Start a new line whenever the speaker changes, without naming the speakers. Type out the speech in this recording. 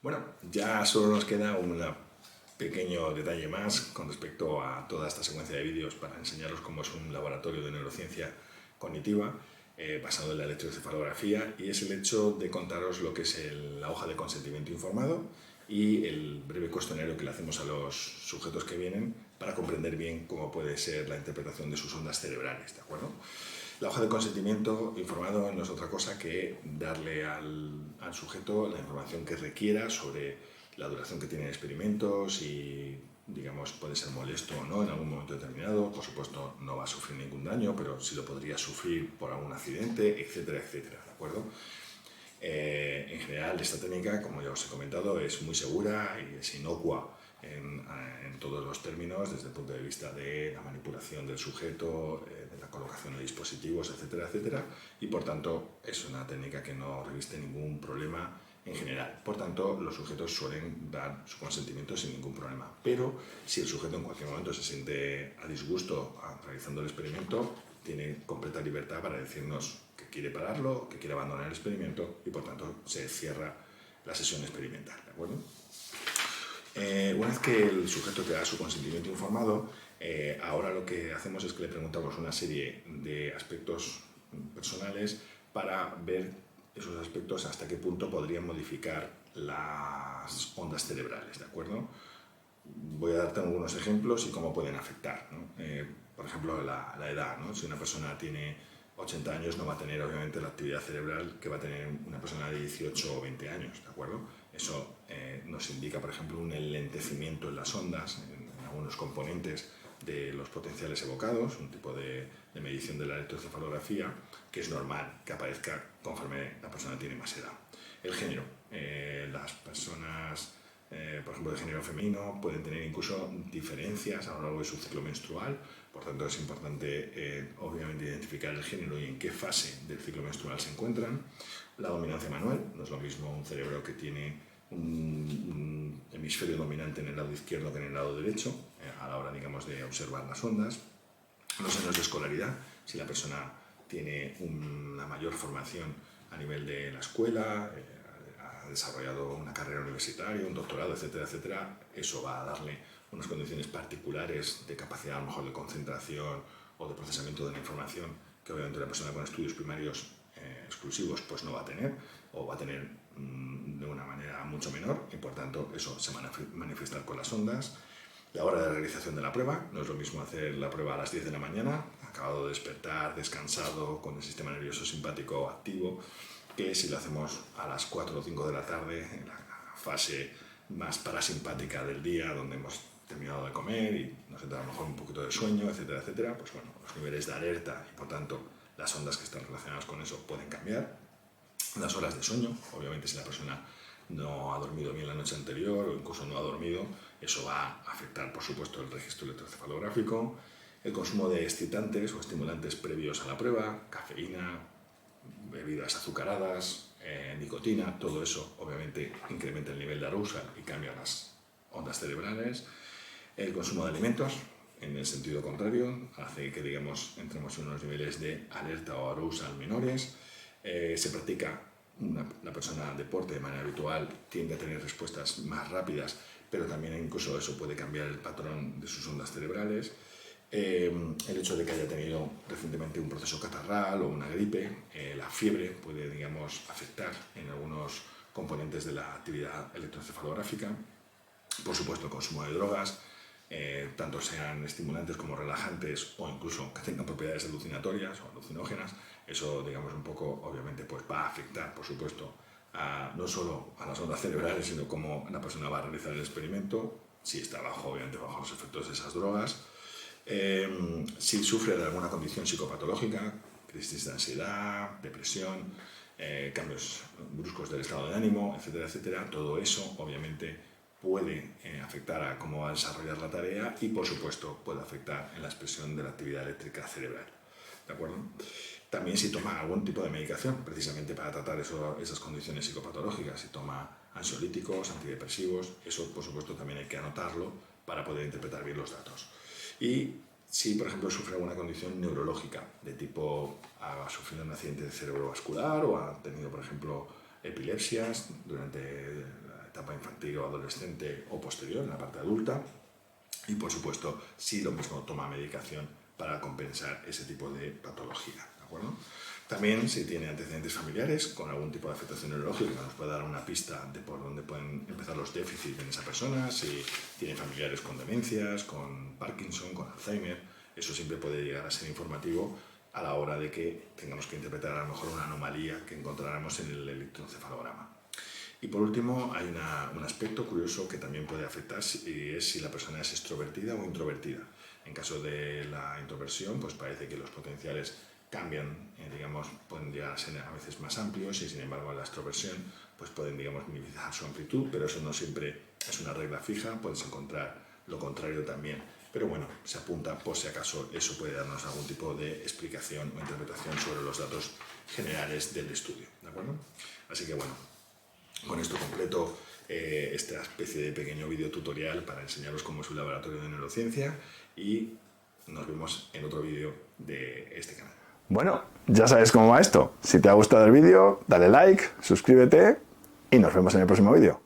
Bueno, ya solo nos queda un pequeño detalle más con respecto a toda esta secuencia de vídeos para enseñaros cómo es un laboratorio de neurociencia cognitiva basado en la electroencefalografía, y es el hecho de contaros lo que es la hoja de consentimiento informado y el breve cuestionario que le hacemos a los sujetos que vienen para comprender bien cómo puede ser la interpretación de sus ondas cerebrales, ¿de acuerdo? La hoja de consentimiento informado no es otra cosa que darle al sujeto la información que requiera sobre la duración que tiene el experimento, si, digamos, puede ser molesto o no en algún momento determinado. Por supuesto, no va a sufrir ningún daño, pero sí lo podría sufrir por algún accidente, etcétera, etcétera, ¿de acuerdo? En general, esta técnica, como ya os he comentado, es muy segura y es inocua en todos los términos, desde el punto de vista de la manipulación del sujeto, de la colocación de dispositivos, etcétera, etcétera, y por tanto es una técnica que no reviste ningún problema en general. Por tanto, los sujetos suelen dar su consentimiento sin ningún problema. Pero si el sujeto en cualquier momento se siente a disgusto realizando el experimento, tiene completa libertad para decirnos que quiere pararlo, que quiere abandonar el experimento, y por tanto se cierra la sesión experimental, ¿de acuerdo? Una vez que el sujeto te da su consentimiento informado, ahora lo que hacemos es que le preguntamos una serie de aspectos personales para ver esos aspectos hasta qué punto podrían modificar las ondas cerebrales, ¿de acuerdo? Voy a darte algunos ejemplos y cómo pueden afectar, ¿no? Por ejemplo, la edad, ¿no? Si una persona tiene 80 años, no va a tener obviamente la actividad cerebral que va a tener una persona de 18 o 20 años, ¿de acuerdo? Eso nos indica, por ejemplo, un enlentecimiento en las ondas, en algunos componentes de los potenciales evocados, un tipo de medición de la electroencefalografía, que es normal que aparezca conforme la persona tiene más edad. El género. Las personas, por ejemplo, de género femenino, pueden tener incluso diferencias a lo largo de su ciclo menstrual. Por tanto, es importante, obviamente, identificar el género y en qué fase del ciclo menstrual se encuentran. La dominancia manual. No es lo mismo un cerebro que tiene un hemisferio dominante en el lado izquierdo que en el lado derecho, a la hora, digamos, de observar las ondas. Los años de escolaridad. Si la persona tiene una mayor formación a nivel de la escuela, ha desarrollado una carrera universitaria, un doctorado, etcétera, etcétera, eso va a darle unas condiciones particulares de capacidad a lo mejor de concentración o de procesamiento de la información que obviamente una persona con estudios primarios exclusivos pues no va a tener, o va a tener de una manera mucho menor, y por tanto eso se va a manifestar con las ondas. La hora de realización de la prueba. No es lo mismo hacer la prueba a las 10 de la mañana, acabado de despertar, descansado, con el sistema nervioso simpático activo, que si lo hacemos a las 4 o 5 de la tarde, en la fase más parasimpática del día, donde hemos terminado de comer y nos entra a lo mejor un poquito de sueño, etcétera, etcétera. Pues bueno, los niveles de alerta y por tanto las ondas que están relacionadas con eso pueden cambiar. Las horas de sueño. Obviamente, si la persona no ha dormido bien la noche anterior o incluso no ha dormido, eso va a afectar, por supuesto, el registro electroencefalográfico. El consumo de excitantes o estimulantes previos a la prueba, cafeína, bebidas azucaradas, nicotina, todo eso obviamente incrementa el nivel de arousal y cambia las ondas cerebrales. El consumo de alimentos, en el sentido contrario, hace que, digamos, entremos en unos niveles de alerta o arousal menores. Se practica la persona deporte de manera habitual, tiende a tener respuestas más rápidas, pero también incluso eso puede cambiar el patrón de sus ondas cerebrales. El hecho de que haya tenido recientemente un proceso catarral o una gripe, la fiebre puede, digamos, afectar en algunos componentes de la actividad electroencefalográfica. Por supuesto, el consumo de drogas, tanto sean estimulantes como relajantes o incluso que tengan propiedades alucinatorias o alucinógenas. Eso, digamos, un poco, obviamente, pues va a afectar, por supuesto, no solo a las ondas cerebrales, sino cómo la persona va a realizar el experimento, si está obviamente bajo los efectos de esas drogas. Si sufre de alguna condición psicopatológica, crisis de ansiedad, depresión, cambios bruscos del estado de ánimo, etcétera, etcétera, todo eso obviamente puede afectar a cómo va a desarrollar la tarea y, por supuesto, puede afectar en la expresión de la actividad eléctrica cerebral. ¿De acuerdo? También si toma algún tipo de medicación, precisamente para tratar esas condiciones psicopatológicas, si toma ansiolíticos, antidepresivos, eso, por supuesto, también hay que anotarlo para poder interpretar bien los datos. Y si, por ejemplo, sufre alguna condición neurológica de tipo ha sufrido un accidente cerebrovascular o ha tenido, por ejemplo, epilepsias durante etapa infantil o adolescente o posterior, en la parte adulta. Y por supuesto, si lo mismo toma medicación para compensar ese tipo de patología, ¿de acuerdo? También si tiene antecedentes familiares con algún tipo de afectación neurológica, nos puede dar una pista de por dónde pueden empezar los déficits en esa persona, si tiene familiares con demencias, con Parkinson, con Alzheimer, eso siempre puede llegar a ser informativo a la hora de que tengamos que interpretar a lo mejor una anomalía que encontráramos en el electroencefalograma. Y por último, hay un aspecto curioso que también puede afectar y es si la persona es extrovertida o introvertida. En caso de la introversión, pues parece que los potenciales cambian, digamos, pueden llegar a ser a veces más amplios y sin embargo en la extroversión pues pueden, digamos, minimizar su amplitud, pero eso no siempre es una regla fija, puedes encontrar lo contrario también. Pero bueno, se apunta por si acaso eso puede darnos algún tipo de explicación o interpretación sobre los datos generales del estudio, ¿de acuerdo? Así que bueno, con esto completo esta especie de pequeño video tutorial para enseñaros cómo es un laboratorio de neurociencia y nos vemos en otro vídeo de este canal.
Bueno, ya sabes cómo va esto. Si te ha gustado el vídeo, dale like, suscríbete y nos vemos en el próximo vídeo.